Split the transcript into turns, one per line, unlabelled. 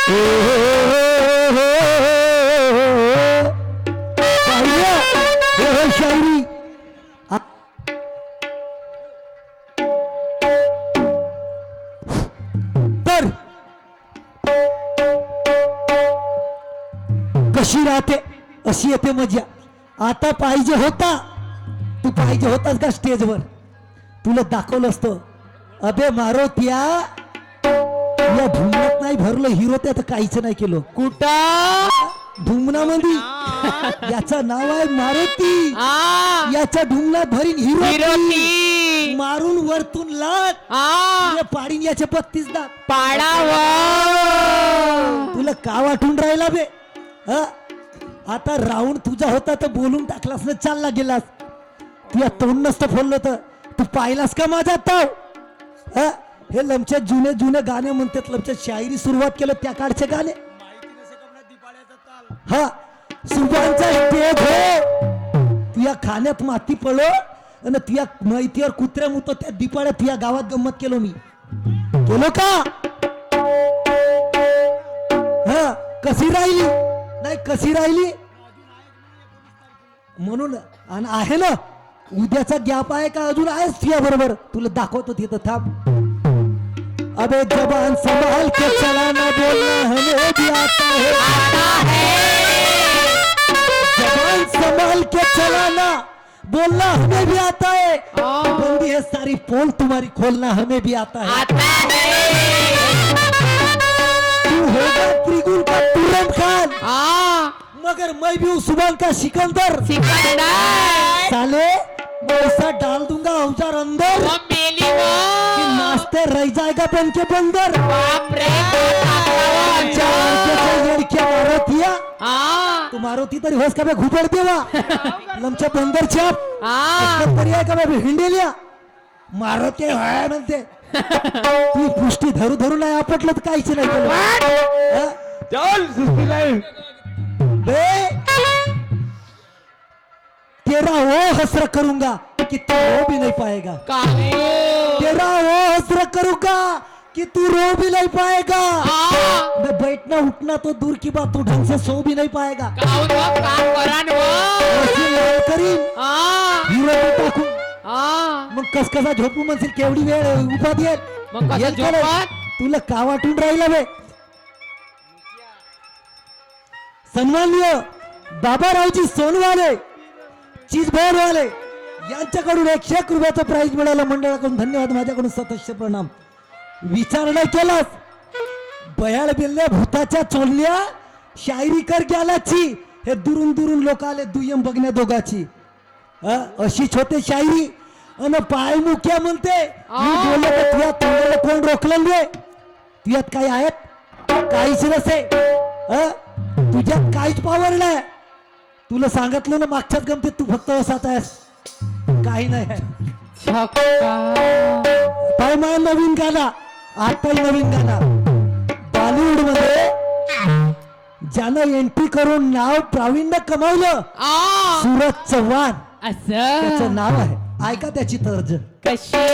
शायरी तर कशी राहते अशी येते मजा. आता पाहिजे होता, तू पाहिजे होतास का स्टेजवर, तुला दाखवलं असतं. अबे मारुतिया, या धुमनात नाही भरलं हिरो, त्यात काहीच नाही केलं.
कुठं
धुमनामध्ये याचं नाव आहे मारुती, याच्या धुमनात भरीन हिरो, मारून वरतून लाट पाडीन याचे 32 दात
पाडावा.
तुला का वाटून राहिला बे? आता राऊंड तुझा होता तर बोलून टाकलास ना, चालला गेलास. तुझ्या तोंड नसतं फोडलं तर तू पाहिलास का माझा ताव? हे लमच्या जुने जुने गाणे म्हणतात, लमच्या शायरी सुरुवात केलं त्या काळचे गाणे. हा सुभांचा स्टेज हो, तुझ्या खाण्यात माती पडलो आणि तुझ्या माहितीवर कुत्र्या मुतो त्या दिपाळ्या तुझ्या गावात गंमत केलो मी. केलो का? हा कशी राहिली नाही, कशी राहिली म्हणून. आणि आहे ना उद्याचा गॅप आहे का अजून आहेस तुझ्या बरोबर? तुला दाखवतो तिथं, थांब. अबे जबान संभाल के चलाना, बोलना हमें भी आता है. जबान संभाल के चलाना, बोलना हमें भी आता है. बंदी है सारी पोल तुम्हारी खोलना हमें भी आता है. तू होगा त्रिगुण का तुरंत खान, मगर मैं भी हूँ सुभान का सिकंदर. साले मैं ऐसा डाल दूंगा औजार अंदर कि नाश्ते रह जाएगा बन के बंदर. लड़किया मारुतिया, तू मारुती तरी होस का बे घुबड देवा लमच्या बंदर छाप तरी आहे का बे हिंडेलिया मारुती आहे म्हणते. तू पुष्टी धरू धरू नाही आपटलं तर काहीच नाही केलं. तेरा वो हसर करूंगा कि तू रो भी नहीं पाएगा. तेरा वो हसर करूंगा कि तू रो भी नहीं पाएगा. मैं बैठना उठना तो दूर की बात, तू ढंग से सो भी नहीं पाएगा. टाकू मग कसकसा झोपू म्हणशील, केवढी वेळ उभा देईल. तुला का वाटून राहिला बे? सन्माननीय बाबारावजी सोनवाले चीजभरवाले यांच्याकडून 101 रुपयाचं प्राइज मिळालं. मंडळाकडून धन्यवाद, माझ्याकडून सतश्य प्रणाम. विचार नाही केलास, बयाळ बिल्ल्या भूताच्या चोलल्या शायरी कर ग्यालाची. हे दुरून दुरून लोक आले दुय्यम बघण्या दोघाची. अशीच होते शायरी. अन पाय मुक्या म्हणते तुझ्या तोंडाला कोण रोखलं रे? तुझ्यात काही आहेत? काहीच नसे. तुझ्यात काहीच पावर नाही. तुला सांगितलं ना मागच्याच गमतीत, तू फक्त असाच आहेस, काही नाही. पाय नवीन गाणं, आताही नवीन गाणं बॉलिवूड मध्ये ज्यानं एंट्री करून नाव प्रावीण्य कमावलं, सूरज चव्हाण त्याचं नाव आहे. ऐका त्याची तर्ज
कशी.